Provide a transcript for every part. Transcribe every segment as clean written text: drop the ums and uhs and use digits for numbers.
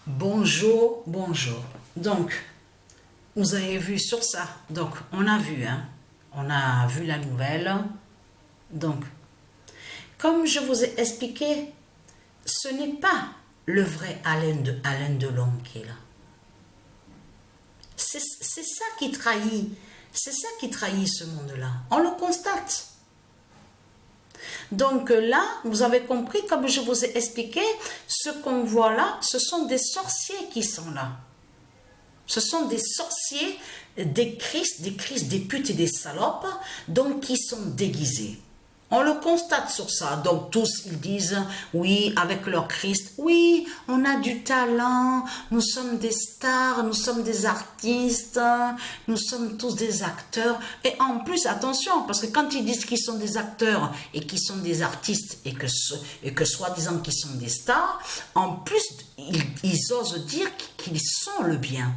Bonjour, bonjour. Donc, vous avez vu sur ça. Donc, on a vu, hein. On a vu la nouvelle. Donc, comme je vous ai expliqué, ce n'est pas le vrai Alain Delon qui est là. C'est ça qui trahit. C'est ça qui trahit ce monde-là. On le constate. Donc là, vous avez compris, comme je vous ai expliqué, ce qu'on voit là, ce sont des sorciers qui sont là. Ce sont des sorciers, des Christ, des putes et des salopes, donc qui sont déguisés. On le constate sur ça. Donc tous, ils disent, oui, avec leur Christ, oui, on a du talent, nous sommes des stars, nous sommes des artistes, nous sommes tous des acteurs. Et en plus, attention, parce que quand ils disent qu'ils sont des acteurs et qu'ils sont des artistes et que soi-disant qu'ils sont des stars, en plus, ils osent dire qu'ils sont le bien.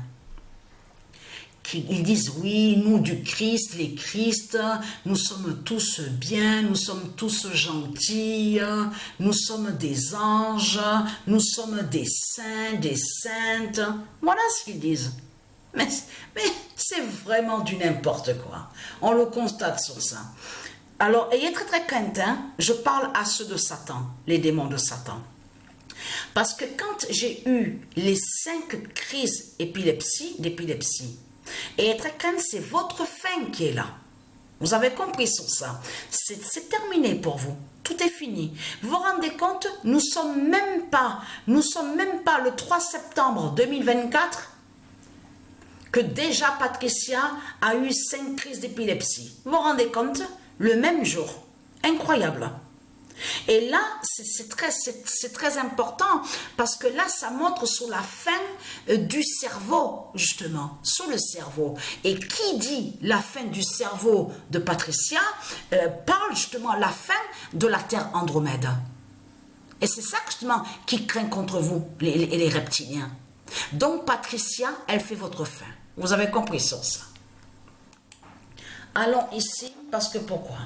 Ils disent, oui, nous du Christ, les Christ, nous sommes tous bien, nous sommes tous gentils, nous sommes des anges, nous sommes des saints, des saintes. Voilà ce qu'ils disent. Mais c'est vraiment du n'importe quoi. On le constate sur ça. Alors, ayez très très crainte, hein, je parle à ceux de Satan, les démons de Satan. Parce que quand j'ai eu les 5 crises d'épilepsie, et être crainte, c'est votre fin qui est là. Vous avez compris sur ça. C'est terminé pour vous. Tout est fini. Vous vous rendez compte, nous sommes même pas le 3 septembre 2024 que déjà Patricia a eu 5 crises d'épilepsie. Vous vous rendez compte? Le même jour. Incroyable. Et là, c'est très important parce que là, ça montre sur la fin du cerveau, justement, sur le cerveau. Et qui dit la fin du cerveau de Patricia parle justement la fin de la Terre Andromède. Et c'est ça, justement, qui craint contre vous, les reptiliens. Donc, Patricia, elle fait votre fin. Vous avez compris sur ça. Allons ici, parce que pourquoi?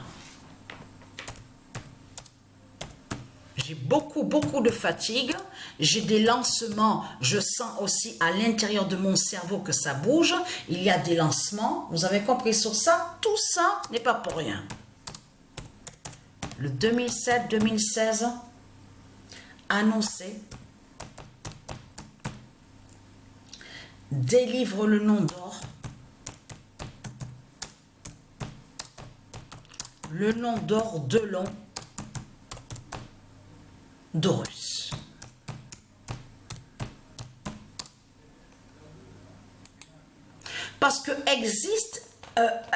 J'ai beaucoup de fatigue, j'ai des lancements, je sens aussi à l'intérieur de mon cerveau que ça bouge, il y a des lancements, vous avez compris sur ça? Tout ça n'est pas pour rien. Le 2007-2016, annoncé, délivre le nom d'or, le nom d'or Delon, d'Horus. Parce que existe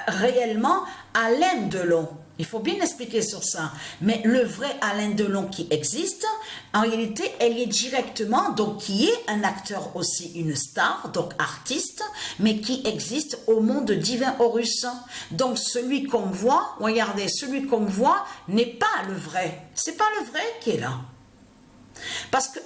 réellement Alain Delon. Il faut bien expliquer sur ça. Mais le vrai Alain Delon qui existe, en réalité, elle est directement, donc qui est un acteur aussi, une star, donc artiste, mais qui existe au monde divin Horus. Donc celui qu'on voit, regardez, celui qu'on voit n'est pas le vrai. C'est pas le vrai qui est là. Parce que,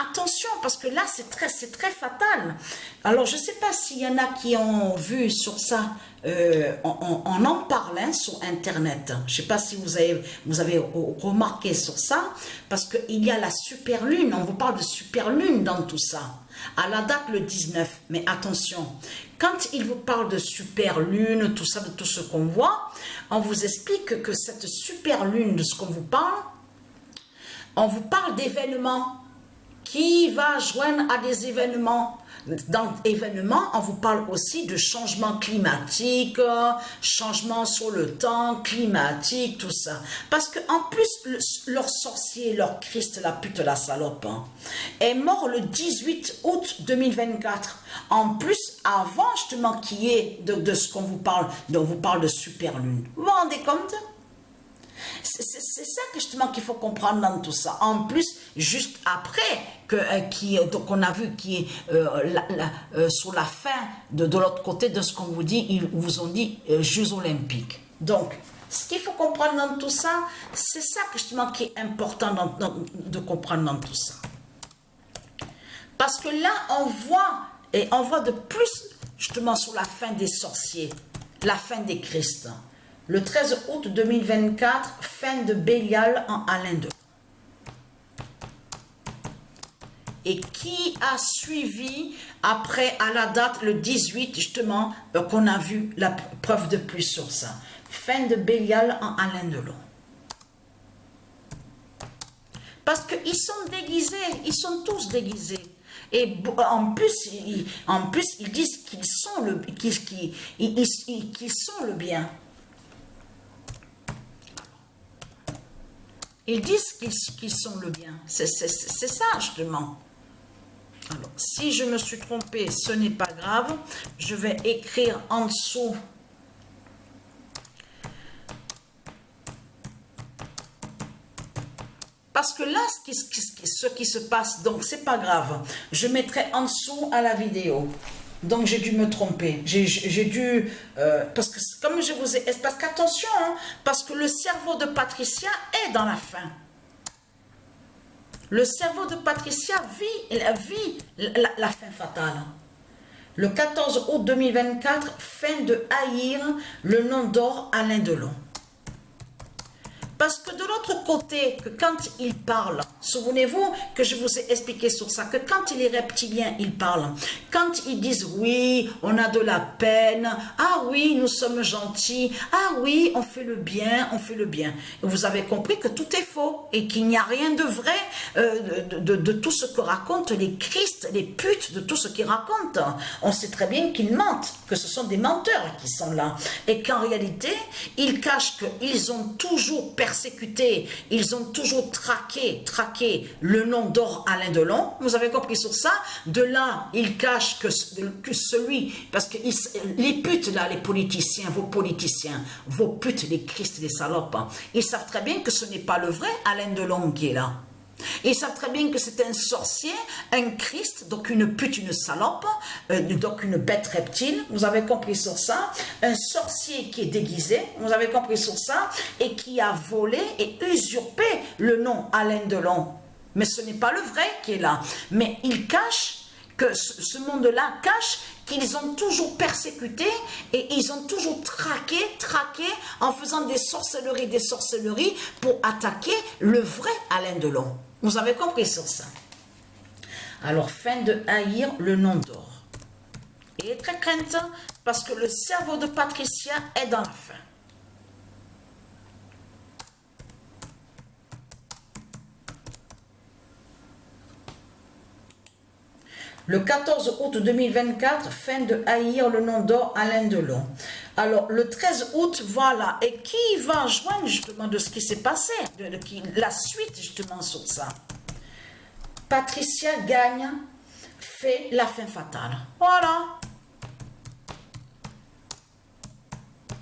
attention, parce que là, c'est très fatal. Alors, je ne sais pas s'il y en a qui ont vu sur ça, on en parle hein, sur Internet. Je ne sais pas si vous avez remarqué sur ça, parce qu'il y a la super lune, on vous parle de super lune dans tout ça. À la date, le 19, mais attention, quand il vous parle de super lune, tout ça, de tout ce qu'on voit, on vous explique que cette super lune, de ce qu'on vous parle, on vous parle d'événements qui va joindre à des événements. Dans événements, on vous parle aussi de changement climatique, changement sur le temps, climatique, tout ça. Parce qu'en plus, leur sorcier, leur Christ, la pute, la salope, hein, est mort le 18 août 2024. En plus, avant justement qu'il y ait de ce qu'on vous parle, dont on vous parle de super lune. Vous vous rendez compte ? C'est ça que justement qu'il faut comprendre dans tout ça. En plus, juste après, donc on a vu qui est sur la fin de l'autre côté de ce qu'on vous dit, ils vous ont dit Jeux Olympiques. Donc, ce qu'il faut comprendre dans tout ça, c'est ça justement qui est important de comprendre dans tout ça. Parce que là, on voit de plus justement sur la fin des sorciers, la fin des Christ. Le 13 août 2024, fin de Bélial en Alain Delon. et qui a suivi après à la date le 18 justement qu'on a vu la preuve de plus sur ça. Fin de Bélial en Alain Delon. Parce qu'ils sont déguisés, ils sont tous déguisés. Et en plus, ils disent qu'ils sont qu'ils sont le bien. Ils disent qu'ils sont le bien. C'est ça, justement. Alors, si je me suis trompée, ce n'est pas grave. Je vais écrire en dessous. Parce que là, ce qui se passe, donc, c'est pas grave. Je mettrai en dessous à la vidéo. Donc, j'ai dû me tromper. J'ai dû... parce que, comme je vous ai... Parce qu'attention, hein, parce que le cerveau de Patricia est dans la fin. Le cerveau de Patricia vit la fin fatale. Le 14 août 2024, fin de haïr le nom d'or Alain Delon. Parce que de l'autre côté, que quand il parle, souvenez-vous que je vous ai expliqué sur ça, que quand les reptiliens, ils parlent, quand ils disent oui, on a de la peine, ah oui, nous sommes gentils, ah oui, on fait le bien, on fait le bien. Et vous avez compris que tout est faux et qu'il n'y a rien de vrai de tout ce que racontent les Christ, les putes, de tout ce qu'ils racontent. On sait très bien qu'ils mentent, que ce sont des menteurs qui sont là. Et qu'en réalité, ils cachent qu'ils ont toujours persécuté, ils ont toujours traqué le nom d'or Alain Delon. Vous avez compris sur ça? De là, ils cachent que celui, parce que les putes là, les politiciens, vos putes, les Christ, les salopes, ils savent très bien que ce n'est pas le vrai Alain Delon qui est là. Ils savent très bien que c'est un sorcier, un Christ, donc une pute, une salope, donc une bête reptile, vous avez compris sur ça, un sorcier qui est déguisé, vous avez compris sur ça, et qui a volé et usurpé le nom Alain Delon. Mais ce n'est pas le vrai qui est là. Mais il cache, que ce monde-là cache qu'ils ont toujours persécuté et ils ont toujours traqué en faisant des sorcelleries pour attaquer le vrai Alain Delon. Vous avez compris sur ça? Alors, fin de haïr le nom d'or. Et très crainte parce que le cerveau de Patricia est dans la fin. Le 14 août 2024, fin de haïr le nom d'or Alain Delon. Alors, le 13 août, voilà. Et qui va joindre justement de ce qui s'est passé, la suite justement sur ça? Patricia gagne, fait la fin fatale. Voilà.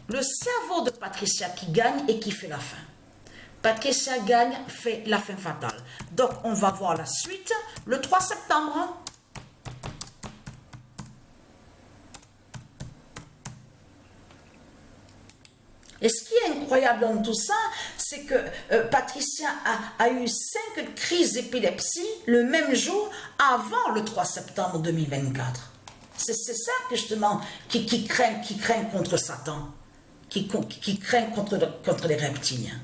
Le cerveau de Patricia qui gagne et qui fait la fin. Patricia gagne, fait la fin fatale. Donc, on va voir la suite le 3 septembre. Et ce qui est incroyable dans tout ça, c'est que Patricia a eu 5 crises d'épilepsie le même jour avant le 3 septembre 2024. C'est ça que justement qui craint contre Satan, qui craint contre les reptiliens.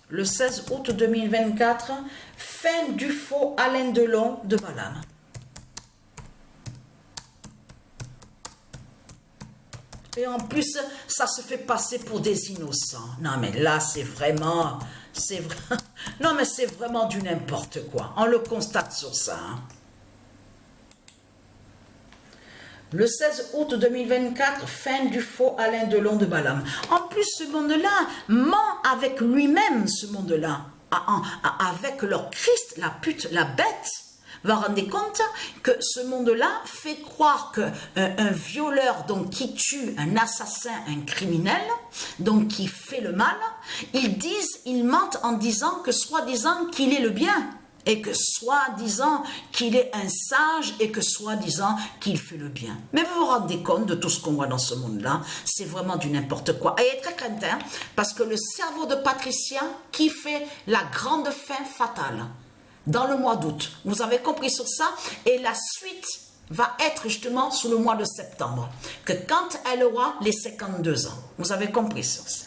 Le 16 août 2024, fin du faux Alain Delon de Balaam. Et en plus, ça se fait passer pour des innocents. Non, mais là, c'est vraiment... Non, mais c'est vraiment du n'importe quoi. On le constate sur ça. Hein. Le 16 août 2024, fin du faux Alain Delon de Balaam. En plus, ce monde-là ment avec lui-même, ce monde-là. Avec leur Christ, la pute, la bête. Vous vous rendez compte que ce monde-là fait croire qu'un violeur donc, qui tue, un assassin, un criminel, donc qui fait le mal, ils mentent en disant que soi-disant qu'il est le bien, et que soi-disant qu'il est un sage, et que soi-disant qu'il fait le bien. Mais vous vous rendez compte de tout ce qu'on voit dans ce monde-là? C'est vraiment du n'importe quoi. Et très craintin, parce que le cerveau de Patricia qui fait la grande fin fatale, dans le mois d'août. Vous avez compris sur ça? Et la suite va être justement sous le mois de septembre. Que quand elle aura les 52 ans. Vous avez compris sur ça?